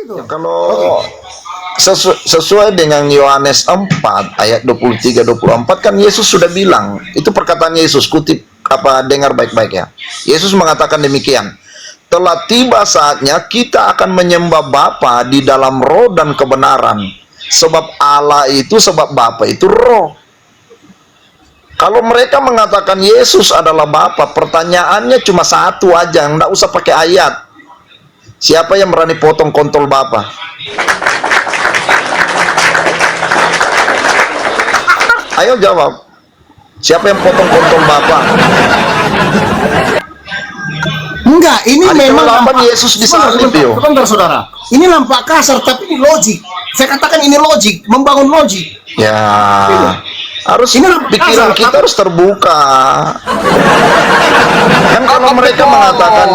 Itu. Ya, kalau sesuai dengan Yohanes 4 ayat 23-24 kan Yesus sudah bilang, itu perkataan Yesus, kutip apa, dengar baik-baik ya. Yesus mengatakan demikian, telah tiba saatnya kita akan menyembah Bapa di dalam roh dan kebenaran, sebab Allah itu, sebab Bapa itu roh. Kalau mereka mengatakan Yesus adalah Bapa, pertanyaannya cuma satu aja, nggak usah pakai ayat. Siapa yang berani potong kontol Bapa? Ayo jawab. Siapa yang potong kontol Bapa? Enggak, ini Hari memang ke-8 Yesus disalib, yo. Sebentar, saudara. Ini nampak kasar, tapi ini logik. Saya katakan ini logik, membangun logik. Ya, harus Ini pikiran kasar, kita harus terbuka. Kan kalau mereka mengatakan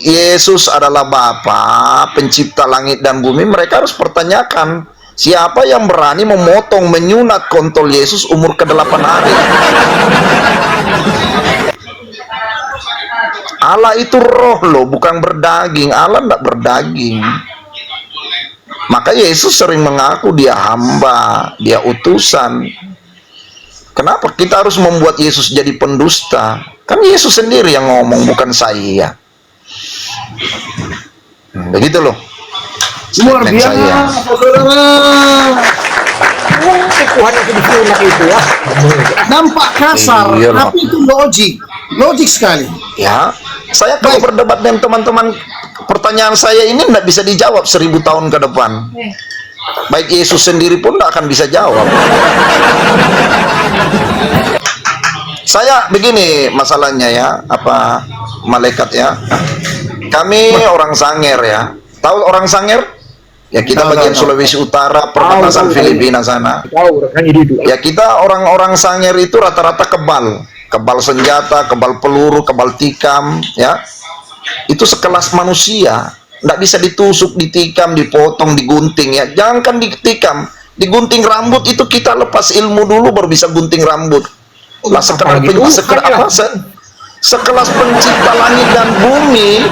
Yesus adalah Bapa, pencipta langit dan bumi, mereka harus pertanyakan, siapa yang berani memotong, menyunat kontol Yesus umur ke-8 hari? Allah itu roh loh, bukan berdaging. Allah tidak berdaging. Maka Yesus sering mengaku dia hamba, dia utusan. Kenapa kita harus membuat Yesus jadi pendusta? Kan Yesus sendiri yang ngomong, bukan saya. Begitu loh. Luar biasa, saudara. Tuhan itu disunat itu ya. Nampak kasar, Iya, tapi itu logik. Logik sekali. Ya, saya kalau berdebat dengan teman-teman, pertanyaan saya ini tidak bisa dijawab 1000 tahun ke depan. Baik Yesus sendiri pun tidak akan bisa jawab. Saya begini masalahnya ya, apa malaikat ya. Kami orang Sanger ya. Tahu orang Sanger? Ya kita bagian Sulawesi Utara, perbatasan Filipina sana. Ya kita orang-orang Sanger itu rata-rata kebal senjata, kebal peluru, kebal tikam, ya. Itu sekelas manusia, nggak bisa ditusuk, ditikam, dipotong, digunting ya. Jangankan ditikam, digunting rambut itu kita lepas ilmu dulu baru bisa gunting rambut. Lah sekelas pencipta langit dan bumi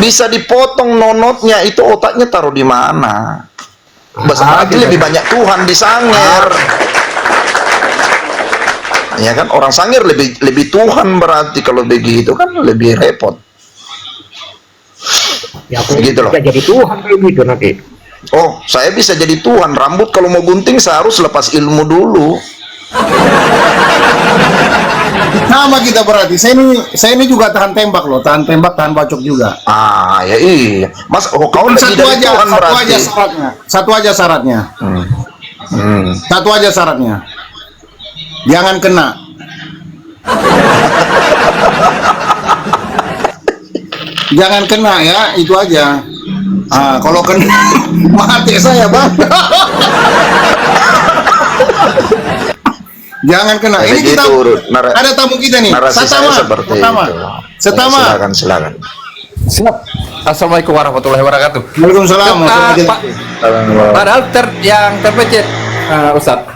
bisa dipotong nonotnya, itu otaknya taruh di mana? Bahasa lagi lebih banyak Tuhan di Sanger. Ya kan, orang Sanger lebih Tuhan, berarti kalau begitu kan lebih repot. Ya, gitu loh. Jadi Tuhan kayak gitu nanti. Oh, saya bisa jadi Tuhan. Rambut kalau mau gunting saya harus lepas ilmu dulu. Sama kita berarti. Saya ini juga tahan tembak loh, tahan tembak, tahan bacok juga. Ah, ya iya. Mas, oh, kau lebih dari Tuhan berarti. Satu aja syaratnya. Satu aja syaratnya. Jangan kena. Jangan kena ya, itu aja. Ah, kalau kena mati saya, Bang. Jangan kena. Ini kita ada tamu kita nih. Setama. Silakan. Siap. Assalamualaikum warahmatullahi wabarakatuh. Waalaikumsalam. Padahal yang terpencet, Ustaz.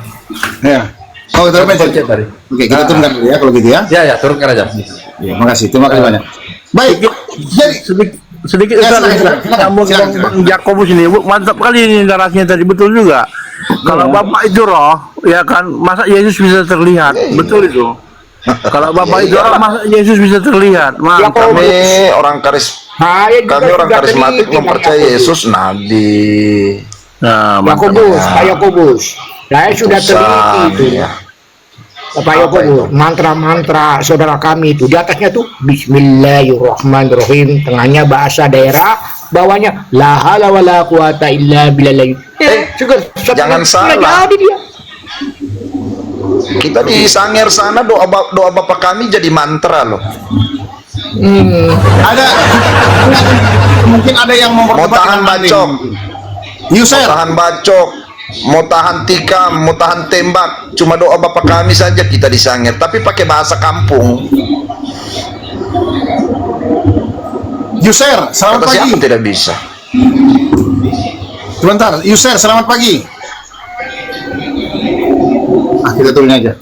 Ya. Oh, terpencet tadi. Oke, kita turunkan dulu ya kalau gitu ya. Ya, turunkan aja. Ya, makasih. Terima kasih banyak. Baik. Jadi sedikit Ustaz, nyambung Bang Jakobus ini, mantap kali ini narasinya tadi, betul juga. Kalau Bapak itu roh, ya kan, masa Yesus bisa terlihat? Betul itu. Kalau Bapak itu roh, masa Yesus bisa terlihat? Kami orang karismatik mempercayai Yesus nabi. Nah, Yakobus. Saya sudah teliti itu. Pak Yakobus, mantra-mantra saudara kami itu di atasnya tuh Bismillahirrahmanirrahim, tengahnya bahasa daerah, bawahnya la haula wala quwata illa billah. Jangan salah. Jadi dia. Kita di Sanger sana doa Bapak kami jadi mantra loh. ada mungkin ada yang Mau tahan bacok, User. tahan bacok, mau tahan tikam, mau tahan tembak, cuma doa Bapak kami saja kita di Sanger, tapi pakai bahasa kampung. User, selamat pagi. Siapa tidak bisa? Sebentar, User, selamat pagi. Kita turun aja.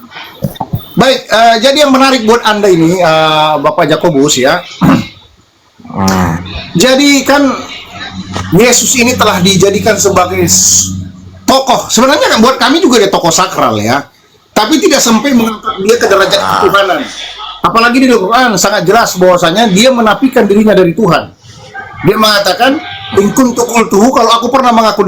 Baik, jadi yang menarik buat Anda ini, Bapak Jakobus ya. Jadi kan Yesus ini telah dijadikan sebagai tokoh. Sebenarnya kan buat kami juga dia tokoh sakral ya. Tapi tidak sampai mengangkat dia ke derajat ketuhanan. Apalagi di Al-Quran sangat jelas bahwasanya dia menafikan dirinya dari Tuhan. Dia mengatakan, "In kuntu qultuhu," kalau aku pernah mengaku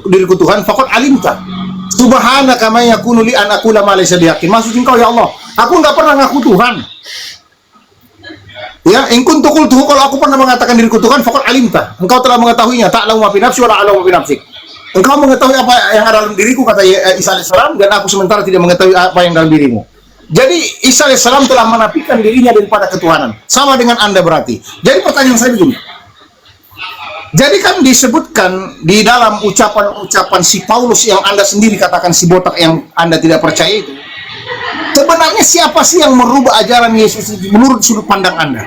diriku Tuhan, faqad alimta. Subhanaka ma yakunu li an aqula ma laysa bihaqqin. Maksud engkau ya Allah, aku enggak pernah ngaku Tuhan. Ya, in kuntu qultuhu, kalau aku pernah mengatakan diriku Tuhan, faqad alimta. Engkau telah mengetahuinya, ta'lamu ma fi nafsi wa la a'lamu ma fi nafsik. Engkau mengetahui apa yang ada dalam diriku, kata Isa alaihissalam, dan aku sementara tidak mengetahui apa yang dalam dirimu. Jadi Isa alaihissalam telah menafikan dirinya daripada ketuhanan. Sama dengan Anda berarti. Jadi pertanyaan saya begini. Jadi kan disebutkan di dalam ucapan-ucapan si Paulus yang Anda sendiri katakan si botak yang Anda tidak percaya itu. Sebenarnya siapa sih yang merubah ajaran Yesus menurut sudut pandang Anda?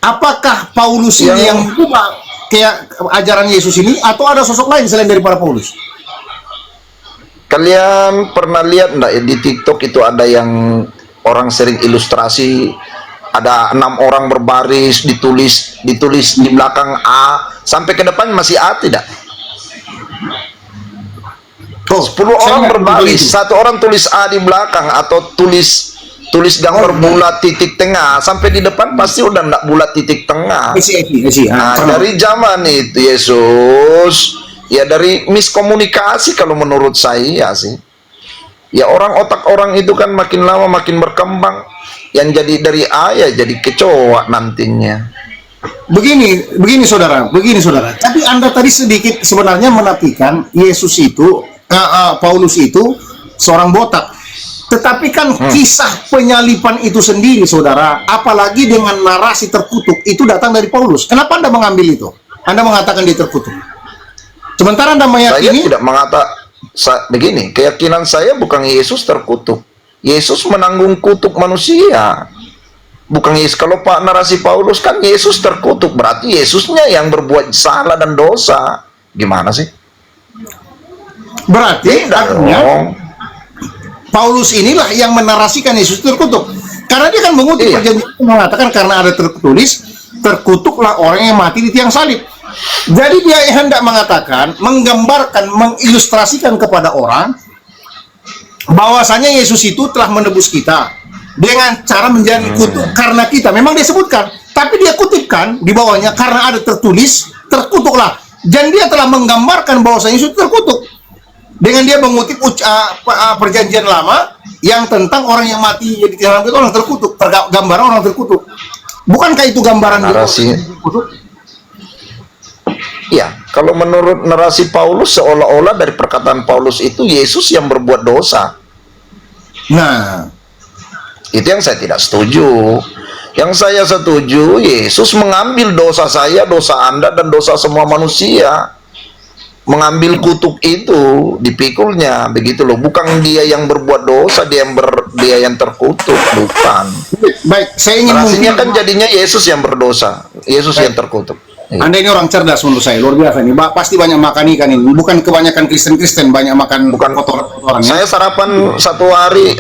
Apakah Paulus ini yang merubah kayak ajaran Yesus ini, atau ada sosok lain selain daripada Paulus? Kalian pernah lihat enggak ya, di TikTok itu ada yang orang sering ilustrasi, ada 6 orang berbaris, ditulis di belakang A sampai ke depan masih A tidak? 10 orang berbaris, satu orang tulis A di belakang atau tulis gambar bulat titik tengah, sampai di depan pasti udah enggak bulat titik tengah. Nah, dari zaman itu Yesus ya dari miskomunikasi kalau menurut saya sih. Ya otak orang itu kan makin lama makin berkembang. Yang jadi dari A ya jadi kecoa nantinya. Begini saudara. Tapi Anda tadi sedikit sebenarnya menafikan Yesus itu, Paulus itu seorang botak. Tetapi kan kisah penyalipan itu sendiri, saudara, apalagi dengan narasi terkutuk, itu datang dari Paulus. Kenapa Anda mengambil itu? Anda mengatakan dia terkutuk. Sementara Anda meyakini... Saya tidak mengatakan begini, keyakinan saya bukan Yesus terkutuk. Yesus menanggung kutuk manusia. Bukan Yesus. Kalau Pak narasi Paulus kan Yesus terkutuk, berarti Yesusnya yang berbuat salah dan dosa. Gimana sih? Berarti artinya Paulus inilah yang menarasikan Yesus terkutuk. Karena dia kan mengutip perjanjian mengatakan karena ada tertulis, terkutuklah orang yang mati di tiang salib. Jadi dia hendak mengatakan, menggambarkan, mengilustrasikan kepada orang bahwasanya Yesus itu telah menebus kita dengan cara menjadi kutuk karena kita. Memang dia sebutkan, tapi dia kutipkan di bawahnya karena ada tertulis, terkutuklah. Dan dia telah menggambarkan bahwasanya Yesus terkutuk. Dengan dia mengutip perjanjian lama yang tentang orang yang mati jadi tiang salib itu orang terkutuk, gambaran orang terkutuk. Bukankah itu gambaran narasi? Ya, kalau menurut narasi Paulus seolah-olah dari perkataan Paulus itu Yesus yang berbuat dosa. Nah, itu yang saya tidak setuju. Yang saya setuju, Yesus mengambil dosa saya, dosa Anda, dan dosa semua manusia. Mengambil kutuk itu, dipikulnya, begitu loh. Bukan dia yang berbuat dosa, dia yang terkutuk, bukan. baik, saya ingin Narasinya kan jadinya Yesus yang berdosa, Yesus yang terkutuk. Anda ini orang cerdas menurut saya, luar biasa nih. Pasti banyak makan ikan ini. Bukan kebanyakan Kristen banyak makan kotoran. Saya sarapan satu hari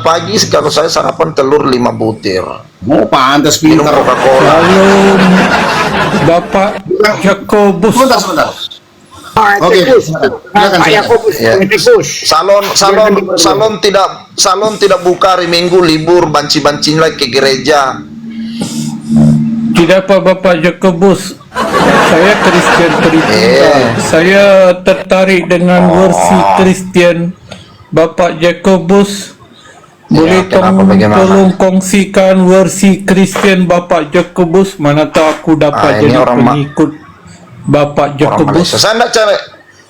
pagi, kalau saya sarapan telur 5 butir. Oh, pantas Minum pintar. Coca-Cola. Shalom, Bapak Yakobus. Sebentar. Oke, silakan. Pak Yakobus, Ya. Yakobus. Salon tidak buka hari Minggu, libur, banci-bancin lagi ke gereja. Tidak Pak Bapak Yakobus. Saya Kristen Tritunggal. Saya tertarik dengan versi Kristen Bapak Yakobus. Boleh tolong kongsikan versi Kristen Bapak Yakobus, mana tahu aku dapat ini jadi orang pengikut Bapak Yakobus. Saya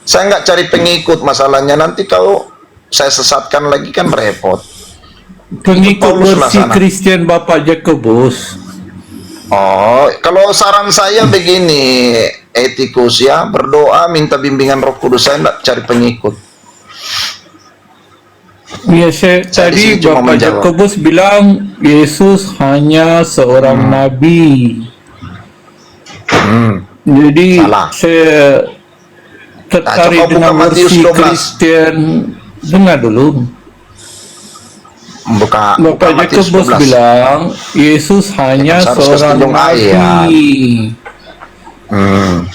nggak cari pengikut, masalahnya nanti kalau saya sesatkan lagi kan repot. Pengikut Paulus versi sana. Kristen Bapak Yakobus. Oh, kalau saran saya begini, etikus ya, berdoa minta bimbingan Roh Kudus, saya nggak cari pengikut. Ya, Saya di tadi sini cuma Bapak menjawab. Yakobus bilang Yesus hanya seorang nabi. Jadi Salah. saya tertarik coba dengan buka Matius versi 12. Kristen. Dengar dulu. Buka Bapak Matius Yakobus 12. bilang Yesus hanya Harus seorang kestunjuk ayat. nabi. Hmm,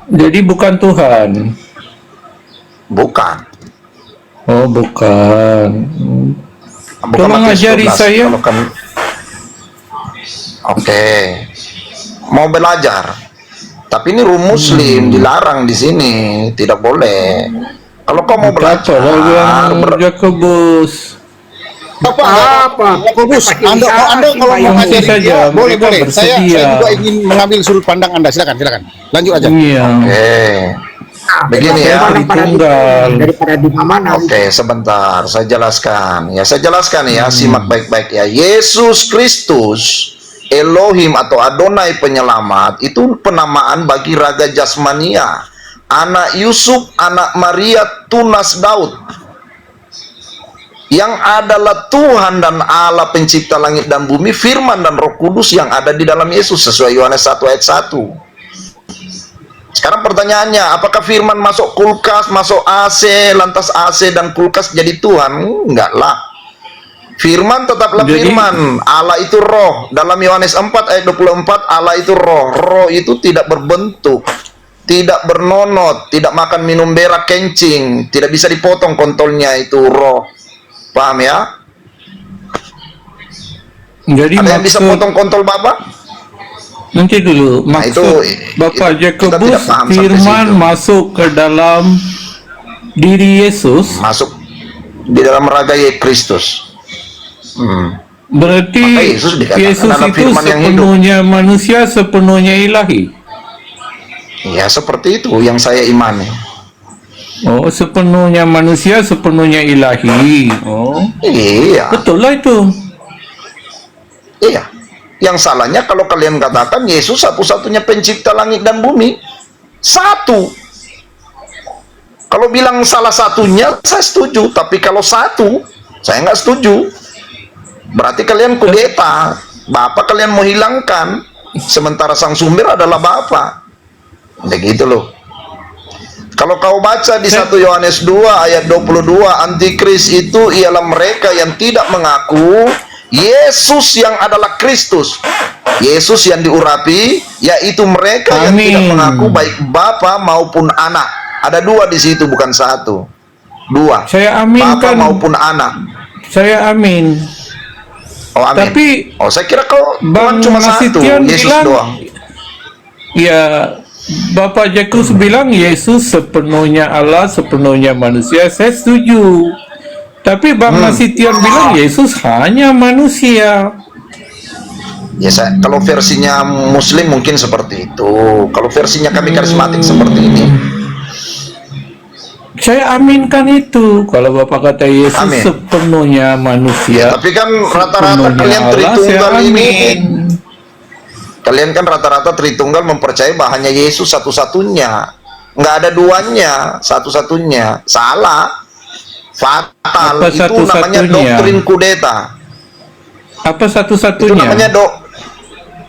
Jadi bukan Tuhan. bukan. Oh, bukan. Bukan Tolong Matius ajari 12. saya. Kalau kan, oke, mau belajar. Tapi ini rum Muslim dilarang di sini, tidak boleh. Kalau kau mau Apa belajar, yang Jakobus? Apa? Yakobus, Anda kalau mau Yang ngajari saja, dia, boleh mereka boleh. Saya bersedia. juga ingin mengambil sudut pandang Anda. Silakan. Lanjut aja. Iya. Begini ya. Tunggal. Dari paradigma mana? Oke, sebentar, saya jelaskan. Ya, saya jelaskan ya, simak baik-baik ya. Yesus Kristus, Elohim atau Adonai penyelamat, itu penamaan bagi raga jasmania. Anak Yusuf, anak Maria, tunas Daud. Yang adalah Tuhan dan Allah pencipta langit dan bumi, firman dan roh kudus yang ada di dalam Yesus, sesuai Yohanes 1 ayat 1. Sekarang pertanyaannya, apakah firman masuk kulkas, masuk AC, lantas AC dan kulkas jadi Tuhan? Enggak lah. Firman tetaplah Jadi- firman. Allah itu roh. Dalam Yohanes 4 ayat 24, Allah itu roh. Roh itu tidak berbentuk, tidak bernonot, tidak makan minum berak kencing, tidak bisa dipotong kontolnya, itu roh. Paham ya? Jadi Ada yang bisa maksud potong kontol Bapak? nanti dulu Nah, maksud itu- Bapak kita Jakobus tidak paham sampai firman situ. masuk ke dalam diri Yesus, Masuk di dalam raga Kristus. berarti Maka Yesus dikatakan Yesus adalah itu firman yang hidup. sepenuhnya manusia, sepenuhnya ilahi. Ya, seperti itu yang saya imani. Oh, sepenuhnya manusia, sepenuhnya ilahi. Oh, Iya, betul lah itu. iya. Yang salahnya kalau kalian katakan Yesus satu-satunya pencipta langit dan bumi. Satu. Kalau bilang salah satunya, saya setuju. Tapi kalau satu, saya nggak setuju. Berarti kalian kudeta. Bapak kalian mau hilangkan. Sementara sang sumber adalah Bapak. Begitu loh. Kalau kau baca di 1 Yohanes 2 ayat 22, antikris itu ialah mereka yang tidak mengaku Yesus yang adalah Kristus. Yesus yang diurapi, yaitu mereka yang Amin. tidak mengaku baik Bapa maupun Anak. Ada dua di situ, bukan satu. Dua. Saya Bapa aminkan. maupun Anak. Saya amin. Oh, amin. Tapi oh, saya kira kau Bang cuma satu, Nasution Yesus bilang, doang. ya, Bapak Jakobus bilang Yesus sepenuhnya Allah, sepenuhnya manusia. Saya setuju. Tapi Bang Nasution bilang Yesus hanya manusia. Ya, kalau versinya Muslim mungkin seperti itu. Kalau versinya kami karismatik seperti ini. Saya aminkan itu. Kalau Bapak kata Yesus Amin. sepenuhnya manusia, Ya, tapi kan rata-rata sepenuhnya kalian Allah, Tritunggal saya ini, amin. kalian kan rata-rata Tritunggal mempercayai bahwa hanya Yesus satu-satunya, nggak ada duanya, satu-satunya. Salah, fatal. Apa Itu namanya satu-satunya? doktrin kudeta. Apa Itu satu-satunya? namanya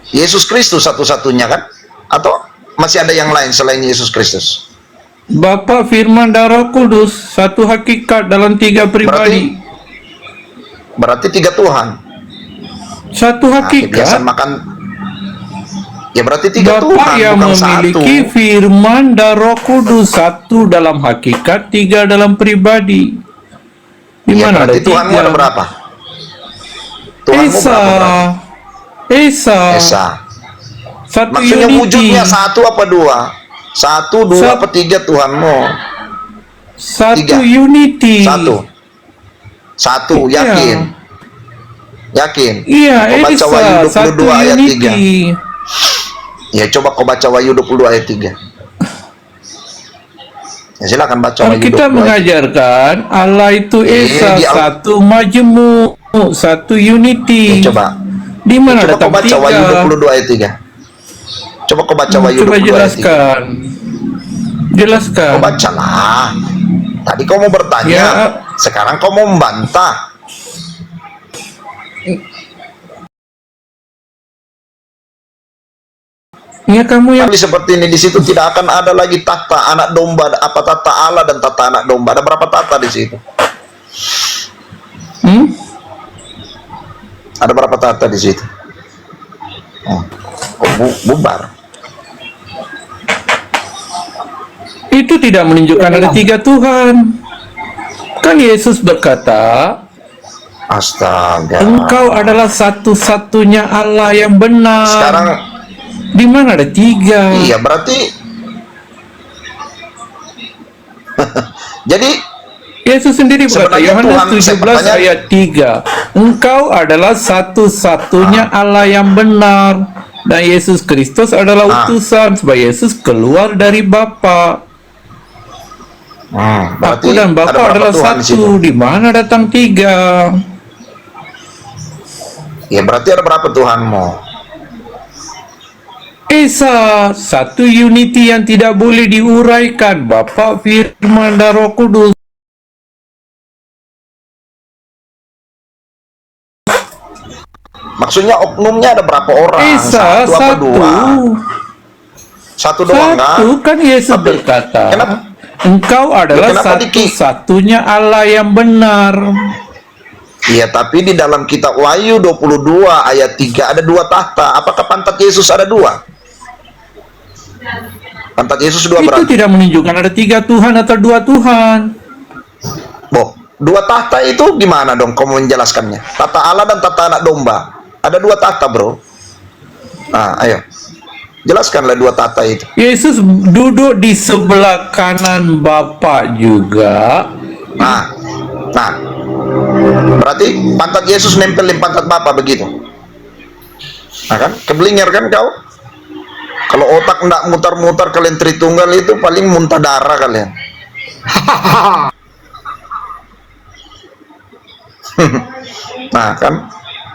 Yesus Kristus satu-satunya kan? Atau masih ada yang lain selain Yesus Kristus? Bapa, Firman, dan Roh Kudus, satu hakikat dalam tiga pribadi. Berarti tiga Tuhan. Satu Nah, hakikat. kebiasaan makan. Ya berarti tiga Bapa Tuhan, yang bukan satu. memiliki Firman dan Roh Kudus, satu dalam hakikat, tiga dalam pribadi. Di Ya, mana ada berarti Tuhanmu tiga? ada berapa? Tuhanmu Esa, berapa berarti? Esa, Esa. satu Maksudnya unity, wujudnya satu apa dua? Satu, dua, Sat- apa tiga Tuhanmu? satu tiga. unity. Satu. Satu, Iya. yakin. Yakin. Iya, Kau baca Esa, Wahyu 22 satu ayat 3. unity. Ya coba kau baca Wahyu 22 ayat 3. Ya silakan baca Kan Wahyu kita 22 ayat 3. mengajarkan Allah itu Esa, di satu majemuk, satu unity. Ya, coba. Di mana Coba datang kau baca tiga? Wahyu 22 ayat 3. Coba kau baca Wahyu Coba 22 ayat 3. jelaskan. Jelaskan. Kau bacalah. Tadi kau mau bertanya, Ya. sekarang kau mau membantah. Ya kamu yang Tapi seperti ini di situ tidak akan ada lagi tata anak domba, apa tata Allah dan tata anak domba. Ada berapa tata di situ? Ada berapa tata di situ? Oh, bubar. Itu tidak menunjukkan ada tiga Tuhan. Kan Yesus berkata, Astaga. Engkau adalah satu-satunya Allah yang benar. Sekarang, Di mana ada tiga? iya berarti. Jadi Yesus sendiri berkata, Sebenarnya Yohanes Tuhan, 17 pertanyaan- ayat 3, Engkau adalah satu-satunya Allah yang benar, dan Yesus Kristus adalah utusan, sebab Yesus keluar dari Bapa. berarti Aku dan ada Bapa berapa adalah Tuhan di situ? satu. Di mana datang tiga? Ya berarti ada berapa Tuhanmu? Esa, satu unity yang tidak boleh diuraikan, Bapa, Firman, dan Roh Kudus. Maksudnya oknumnya ada berapa orang? Esa, Satu apa satu. dua? Satu doang kan? Satu, kan Yesus Tapi, berkata, kenapa? Engkau adalah kenapa satu-satunya Allah yang benar. Iya, tapi di dalam kitab Wahyu 22 ayat 3 ada dua tahta. Apakah pantat Yesus ada dua? Pantat Yesus dua Itu berarti. tidak menunjukkan ada tiga Tuhan atau dua Tuhan. Boh, dua tahta itu gimana dong kamu menjelaskannya? Tata Allah dan tata anak domba. Ada dua tahta, bro. Nah, ayo. Jelaskanlah dua tahta itu. Yesus duduk di sebelah kanan Bapa juga. Nah, berarti pantat Yesus nempel di pantat Bapa begitu. Nah kan, keblinger kan kau? Kalau otak ndak mutar-mutar kalian Tritunggal itu paling muntah darah kalian. Nah kan,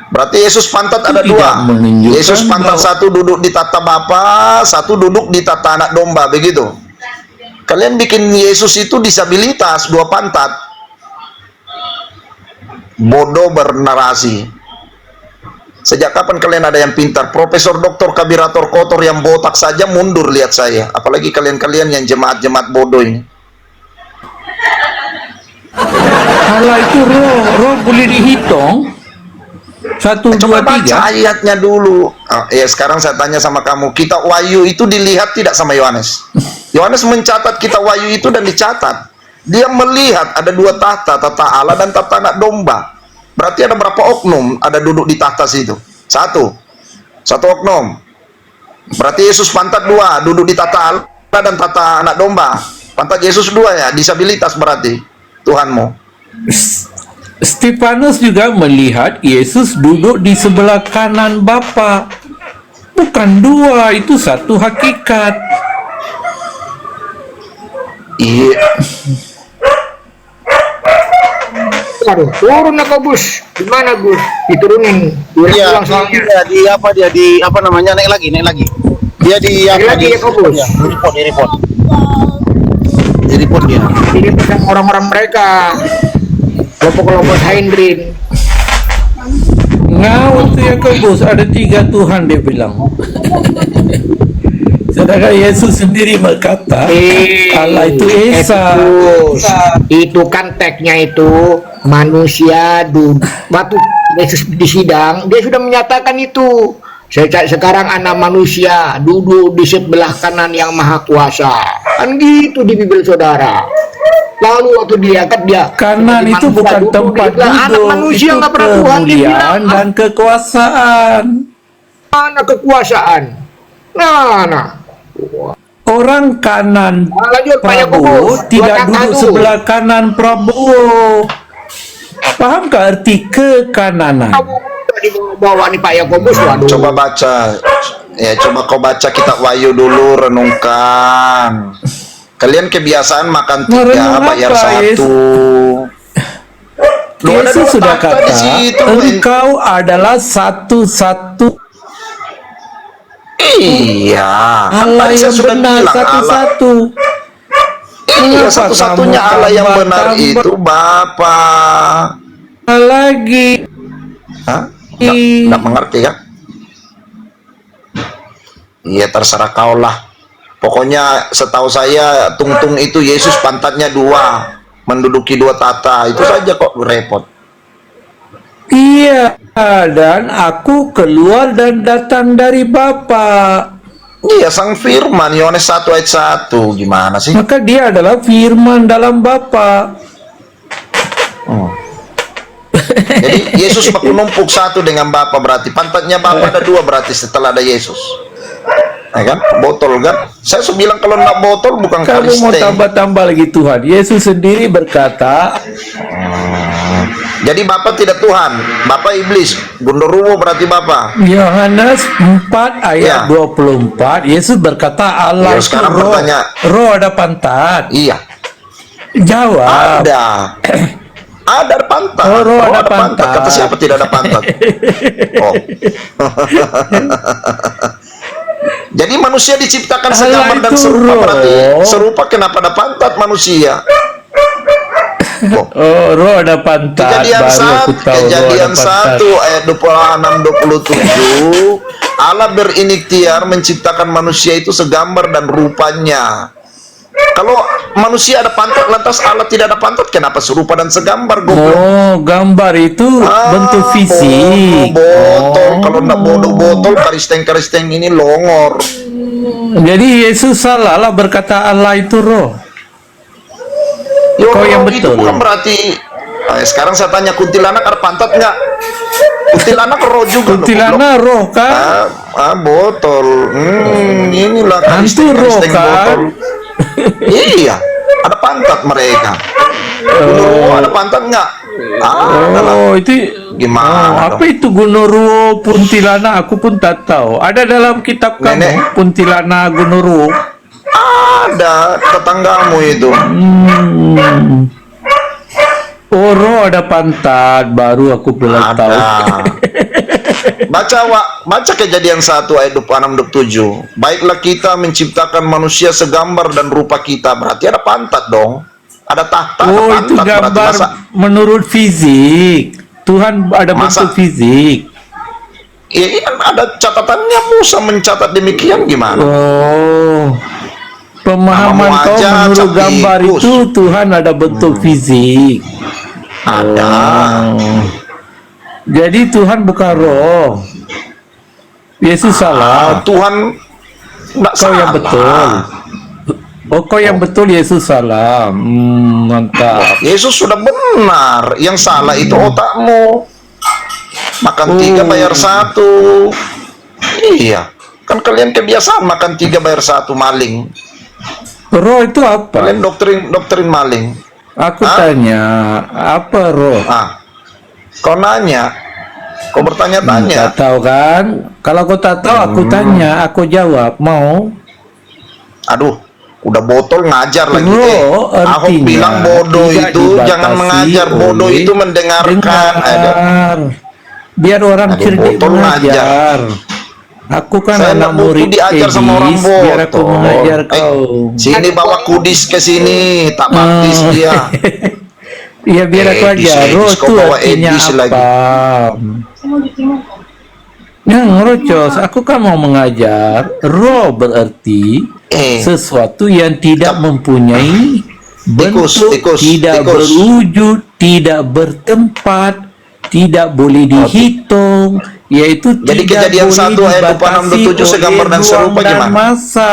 berarti Yesus pantat ada Tidak dua. menunjukkan Yesus pantat bahwa- satu duduk di tata Bapa, satu duduk di tata anak domba begitu. Kalian bikin Yesus itu disabilitas dua pantat. Bodoh bernarasi. Sejak kapan kalian ada yang pintar? Profesor doktor kabirator kotor yang botak saja mundur lihat saya. Apalagi kalian-kalian yang jemaat-jemaat bodoh ini. Allah itu roh boleh dihitung. 1, 2, Coba baca 3. ayatnya dulu. Ya sekarang saya tanya sama kamu, kitab Wahyu itu dilihat tidak sama Yohanes? Yohanes mencatat kitab Wahyu itu dan dicatat. Dia melihat ada dua tahta, tata Allah dan tata anak domba. Berarti ada berapa oknum ada duduk di tahta situ? Satu oknum. Berarti Yesus pantat dua, duduk di tata Allah dan tata anak domba. Pantat Yesus dua ya, disabilitas berarti Tuhanmu. Stefanus juga melihat Yesus duduk di sebelah kanan Bapa. Bukan dua, itu satu hakikat. Iya. Aduh, turun lah kau Gus. Di mana Gus? Diturunin. Iya, Ulang soalnya. dia di apa namanya naik lagi. Dia di Naik apa lagi di ya, Kak Bos? ya, di report dia. Ini pesan orang-orang mereka. Kelompok-kelompok Haindrin. Ngawut tuh ya Bos, ada tiga Tuhan dia bilang. Sedangkan Yesus sendiri berkata, Allah itu Esa. Itu kan teksnya itu manusia waktu Yesus di sidang dia sudah menyatakan itu. Sekarang anak manusia duduk di sebelah kanan yang maha kuasa. Kan gitu di Bibel saudara. Lalu waktu diangkat dia Kanan seperti itu manusia bukan duduk, tempat dia bilang, anak duduk, manusia itu nggak pernah Tuhan dia bilang, kemuliaan dan kekuasaan. mana kekuasaan. Nah. Orang kanan Lanjut, Pak Prabowo Yakobus. tidak Dua kata duduk tuh. sebelah kanan Prabowo. Pahamkah arti kekananan? Kamu dibawa nih Pak Yakobus, waduh. Coba baca. Ya, coba kau baca kitab Wahyu dulu, renungkan. Kalian kebiasaan makan Merenung 3, bayar apa, 1. Loh, ada Yesus dua sudah tahta kata, di situ. engkau adalah satu-satu Iya. Kan Allah tadi saya yang sudah benar, bilang Allah. satu-satu. Iya, Kenapa satu-satunya kamu Allah yang tambah- benar itu Bapa. Lagi. Hah? Nggak mengerti kan? Iya, terserah kau lah. Pokoknya setahu saya tungtung itu Yesus pantatnya dua, menduduki dua tata. Itu saja kok repot. Iya, dan aku keluar dan datang dari Bapa. Iya, sang firman, Yohanes 1 ayat 1. Gimana sih? Maka dia adalah firman dalam Bapa. Jadi Yesus baku numpuk satu dengan Bapa, berarti pantatnya Bapa ada dua, berarti setelah ada Yesus. Ya kan? Botol kan? Saya sudah bilang kalau nggak botol bukan Kamu mau karisteng. tambah-tambah lagi Tuhan. Yesus sendiri berkata, Jadi Bapa tidak Tuhan, Bapa iblis. Gundurwo berarti Bapa. Yohanes 4 ayat Ya. 24, Yesus berkata Allah Ya, itu sekarang roh. bertanya. Roh ada pantat. Iya, Jawab. ada. Ada pantat. Oh, roh ada pantat. Kata siapa tidak ada pantat? Oh. Jadi manusia diciptakan Allah segambar dan itu serupa, roh. berarti serupa kenapa ada pantat manusia? Oh. Oh, roh ada pantat. Kejadian Baru aku 1 tahu Kejadian roh ada pantat. 1 ayat 26-27 Allah berikhtiar menciptakan manusia itu segambar dan rupanya. Kalau manusia ada pantat, lantas Allah tidak ada pantat, kenapa serupa dan segambar, goblok? Oh, gambar itu bentuk fisik. Botol, kalau enggak botol, karisteng-karisteng ini longor. Jadi Yesus salah lah berkata Allah itu roh. Yo, Kau yang itu betul. bukan berarti. Sekarang saya tanya, kuntilanak ada pantat nggak? Kuntilanak roh juga. loh, goblok. Kuntilanak roh kan? Botol. Inilah Hantu roh karisteng kan? botol. Iya, ada pantat mereka. Oh, ada pantat nggak? Oh, itu Gimana apa itu Gunurwo Puntilanak? Aku pun tak tahu. Ada dalam kitab kamu Nenek. Puntilanak Gunurwo? Ada tetanggamu itu. Oh, roh ada pantat. Baru aku belum tahu. Ada. Baca Kejadian 1 ayat 26-27. Baiklah kita menciptakan manusia segambar dan rupa kita. Berarti ada pantat dong. Ada tahta, ada Oh, pantat. itu gambar Berarti menurut fisik. Tuhan ada Masa- bentuk fisik. ini kan ada catatannya, Musa mencatat demikian gimana? Oh, pemahaman Namamu kau aja, menurut Cap gambar Tikus. itu Tuhan ada bentuk fisik. Ada. Oh. Jadi Tuhan bukan roh. Yesus salah. Tuhan nggak Kau yang salah. betul. Oh, kau yang betul, Yesus salah. Mantap. Yesus sudah benar. Yang salah itu otakmu. Makan 3 bayar 1. Iya. Kan kalian kebiasaan makan 3 bayar 1 maling. Roh itu apa? Kalian doktrin maling. Aku tanya, apa roh? Kau nanya, kau bertanya-tanya. Tak tahu kan? Kalau kau tak tahu, aku tanya, aku jawab. Mau? Aduh, udah botol ngajar lagi. Roh Ahok artinya bilang bodoh tidak itu dibatasi jangan mengajar, bodoh oleh itu mendengarkan. dengar. Biar orang Ada cerdik botol mengajar. Aku kan Saya anak nggak butuh murid diajar sama orang Edis, biar aku botol. mengajar kau. Sini bawa kudis ke sini, tak baptis dia. Iya, biar aku Edis, ajar. Roh Edis, kau itu bawa artinya Edis lagi. apa? Nah, ngerocos, aku kan mau mengajar. Roh berarti sesuatu yang tidak mempunyai bentuk, tidak berwujud, tidak bertempat, tidak boleh dihitung, yaitu Jadi tidak Kejadian boleh 1 ayat dibatasi 26-27 segambar dan oleh serupa ruang dan gimana? masa.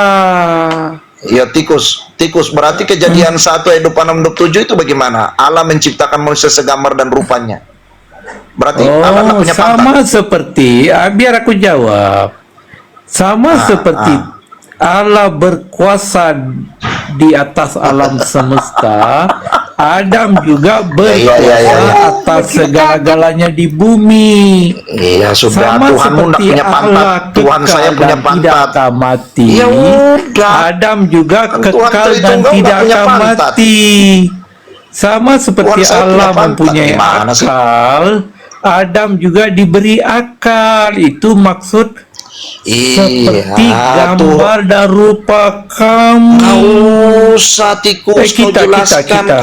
Ya tikus berarti Kejadian 1 ayat 26-27 itu bagaimana? Allah menciptakan manusia segambar dan rupanya. Berarti Allah nggak punya sama pantat. seperti, biar aku jawab. Sama seperti Allah berkuasa di atas alam semesta, Adam juga berkuasa atas segala-galanya di bumi. Iya sudah, Sama Tuhanmu nggak seperti punya pantat. Allah Tuhan kekal saya punya dan tidak pantat. akan mati. Ya udah. Adam juga Kan Tuhan kekal dan Tritunggal tidak nggak punya akan pantat. mati. Sama seperti Tuhan saya punya Allah pantat. mempunyai Gimana sih? akal, Adam juga diberi akal. Itu maksud seperti gambar dan rupa kamu. Tikus kau jelaskan. Kita.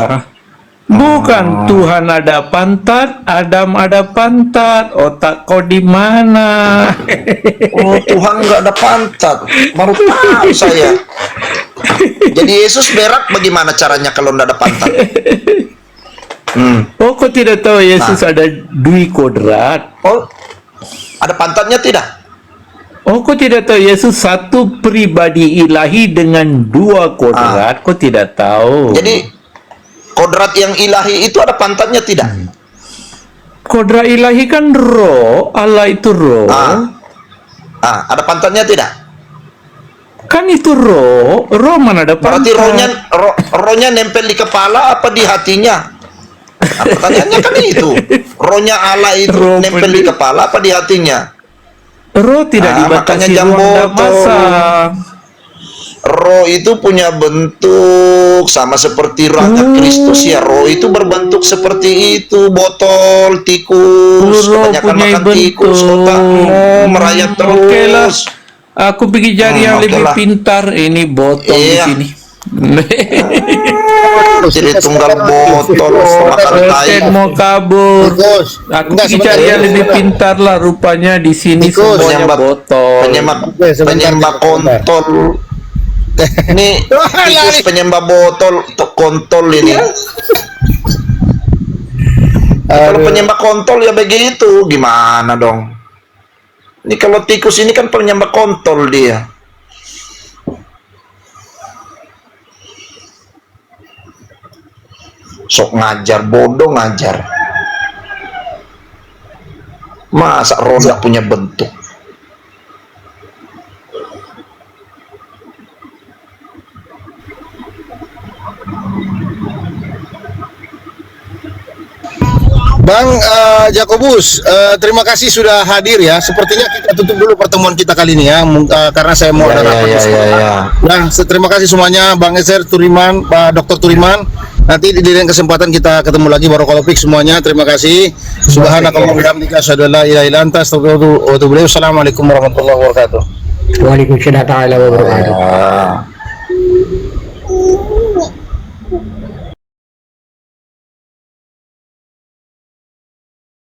Bukan Tuhan ada pantat, Adam ada pantat. Otak kau di mana? Oh Tuhan nggak ada pantat. Baru tahu saya. Jadi Yesus berak bagaimana caranya kalau nggak ada pantat? Oh, kau tidak tahu Yesus ada dui kodrat? Oh, ada pantatnya tidak? Oh, kau tidak tahu Yesus satu pribadi ilahi dengan dua kodrat? Kau tidak tahu. Jadi kodrat yang ilahi itu ada pantatnya tidak? Kodrat ilahi kan roh, Allah itu roh. Ada pantatnya tidak? Kan itu roh, roh mana ada pantat? Berarti rohnya nempel di kepala apa di hatinya? Nah, pertanyaannya kan itu. Rohnya Allah itu Roh nempel di kepala apa di hatinya? Roh tidak makanya dibatasi ruang dan Jamboto. masa. Roh itu punya bentuk sama seperti rohnya Kristus ya. Roh itu berbentuk seperti itu, botol, tikus, Roh kebanyakan punya makan tikus, bentuk. otakmu merayap terus. Oke lah. Aku pergi cari yang oke lebih lah. pintar. Ini botol di Iya. sini. Jadi tunggal botol makan tai. Roket mau kabur. Tikus. Aku Enggak, pergi sebentar. cari yang lebih pintar lah. Rupanya di sini Tikus. semuanya botol. Penyembah kontol. Ini tikus penyembah botol, kontol ini. Kalau penyembah kontol ya begitu, gimana dong? Ini kalau tikus ini kan penyembah kontol dia. Sok ngajar, bodoh ngajar. Masa roda punya bentuk? Bang Jakobus, terima kasih sudah hadir ya. Sepertinya kita tutup dulu pertemuan kita kali ini ya, karena saya mau ada rapat di sekolah. Nah, terima kasih semuanya, Bang Ezer Turiman, Pak Dr. Turiman. Nanti di lain kesempatan kita ketemu lagi, Barakallahu Fik semuanya. Terima kasih. Subhanakallahumma wa bihamdika asyhadu an la ilaha illa anta astaghfiruka wa atubu ilaik. Assalamualaikum warahmatullahi wabarakatuh. Waalaikumsalam warahmatullahi wabarakatuh.